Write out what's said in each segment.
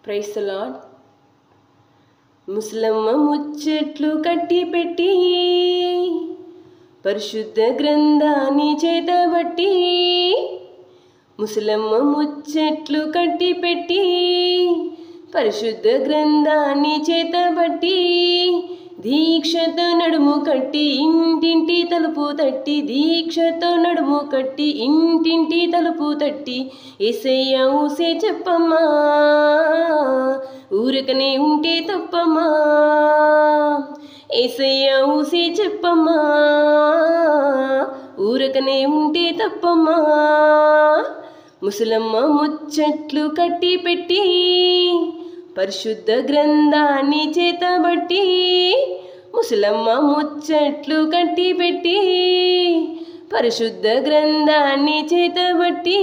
Praise the lord. ముసలమ్మ ముచ్చట్లు కట్టి పెట్టి పరిశుద్ధ గ్రంథాన్ని చేతబట్టి, ముసలమ్మ ముచ్చట్లు కట్టి పెట్టి పరిశుద్ధ గ్రంథాన్ని చేతబట్టి, దీక్షతో నడుము కట్టి ఇంటింటి తలుపు తట్టి, దీక్షతో నడుము కట్టి ఇంటింటి తలుపు తట్టి, యేసయ్య ఊసే చెప్పమ్మా ఊరకనే ఉంటే తప్పమ్మా, యేసయ్య ఊసే చెప్పమ్మా ఊరకనే ఉంటే తప్పమ్మా. ముసలమ్మ ముచ్చట్లు కట్టి పెట్టి పరిశుద్ధ గ్రంథాన్ని చేతబట్టి, ముసలమ్మ ముచ్చట్లు కట్టి పెట్టి పరిశుద్ధ గ్రంథాన్ని చేతబట్టి,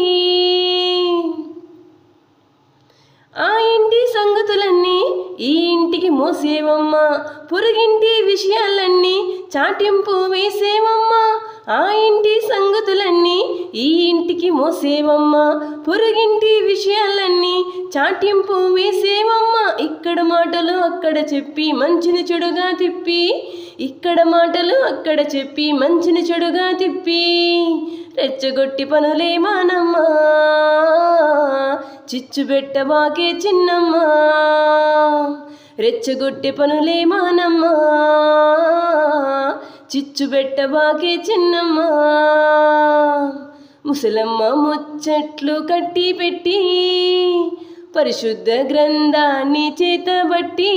ఆ ఇంటి సంగతులన్నీ ఈ ఇంటికి మోసేవమ్మా, పొరుగింటి విషయాలన్నీ చాటింపు వేసేవమ్మా, ఆ ఇంటి సంగతులన్నీ ఈ ఇంటికి మోసేవమ్మా, పొరుగింటి విషయాలన్నీ చాటింపు వేసేవమ్మా. ఇక్కడ మాటలు అక్కడ చెప్పి మంచిని చెడుగా తిప్పి, ఇక్కడ మాటలు అక్కడ చెప్పి మంచిని చెడుగా తిప్పి, రెచ్చగొట్టి పనులే మానమ్మా చిచ్చు పెట్టబాకే చిన్నమ్మా, రెచ్చగొట్టి పనులే మానమ్మా చిచ్చు పెట్టబాకే చిన్నమ్మా. ముసలమ్మ ముచ్చట్లు కట్టి పెట్టి పరిశుద్ధ గ్రంథాన్ని చేతబట్టి,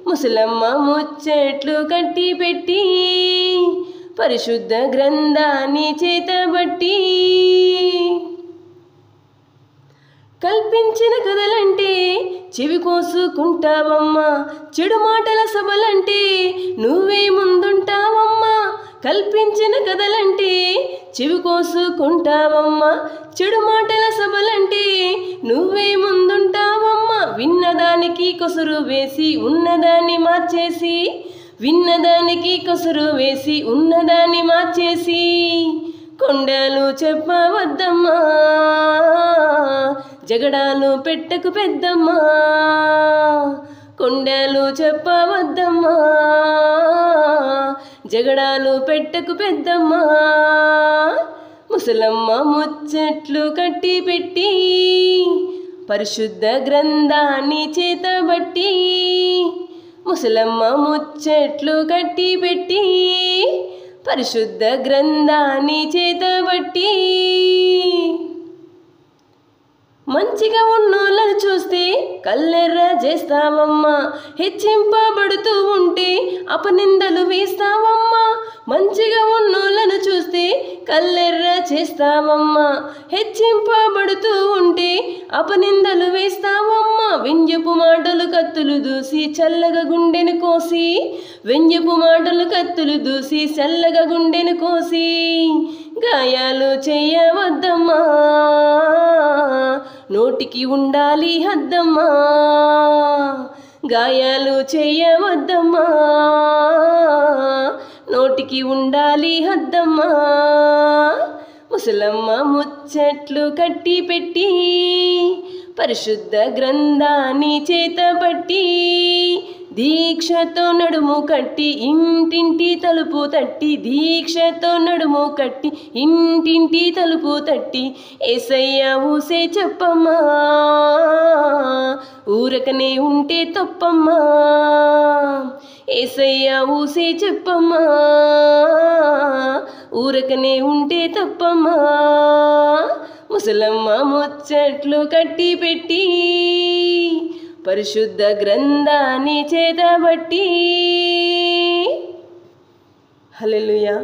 ముసలమ్మ ముచ్చట్లు కట్టి పెట్టి పరిశుద్ధ గ్రంథాన్ని చేతబట్టి, కల్పించిన కథలంటే చెవి కోసుకుంటావమ్మా, చెడు మాటల సభలంటే నువ్వే ముందుంటావమ్మా, కల్పించిన కథలంటే చెవి కోసుకుంటావమ్మా, చెడు మాటల సభలంటే నువ్వే ముందుంటావమ్మా. విన్నదానికి కొసరు వేసి ఉన్నదాన్ని మార్చేసి, విన్నదానికి కొసరు వేసి ఉన్నదాన్ని మార్చేసి, కొండలు చెప్పవద్దమ్మా జగడాలు పెట్టకు పెద్దమ్మా, కొండలు చెప్పవద్దమ్మా జగడాలు పెట్టకు పెద్దమ్మా. ముసలమ్మ ముచ్చట్లు కట్టి పెట్టి పరిశుద్ధ గ్రంథాన్ని చేతబట్టి, ముసలమ్మ ముచ్చట్లు కట్టి పెట్టి పరిశుద్ధ గ్రంథాన్ని చేతబట్టి, మంచిగా ఉన్నోళ్ళను చూస్తే కల్లెర్ర చేస్తావమ్మా, హెచ్చింపబడుతూ ఉంటే అపనిందలు వేస్తావమ్మా, మంచిగా ఉన్నోళ్ళను చూస్తే కల్లెర్ర చేస్తావమ్మా, హెచ్చింపబడుతూ ఉంటే అపనిందలు వేస్తావమ్మా. వ్యంగ్యపు మాటలు కత్తులు దూసి చల్లగా గుండెను కోసి, వ్యంగ్యపు మాటలు కత్తులు దూసి చల్లగా గుండెను కోసి, గాయాలు చేయవద్దమ్మా నోటికి ఉండాలి హద్దమ్మా, గాయాలు చేయవద్దమ్మా నోటికి ఉండాలి హద్దమ్మా. ముసలమ్మ ముచ్చట్లు కట్టి పెట్టి పరిశుద్ధ గ్రంథాన్ని చేతబట్టి, దీక్షతో నడుము కట్టి ఇంటింటి తలుపు తట్టి, దీక్షతో నడుము కట్టి ఇంటింటి తలుపు తట్టి, యేసయ్య ఊసే చెప్పమ్మా ఊరకనే ఉంటే తప్పమ్మా, యేసయ్య ఊసే చెప్పమ్మా ఊరకనే ఉంటే తప్పమ్మా. ముసలమ్మ ముచ్చట్లు కట్టి పెట్టి పరిశుద్ధ గ్రంథాన్ని చేతబట్టి. హల్లెలూయా.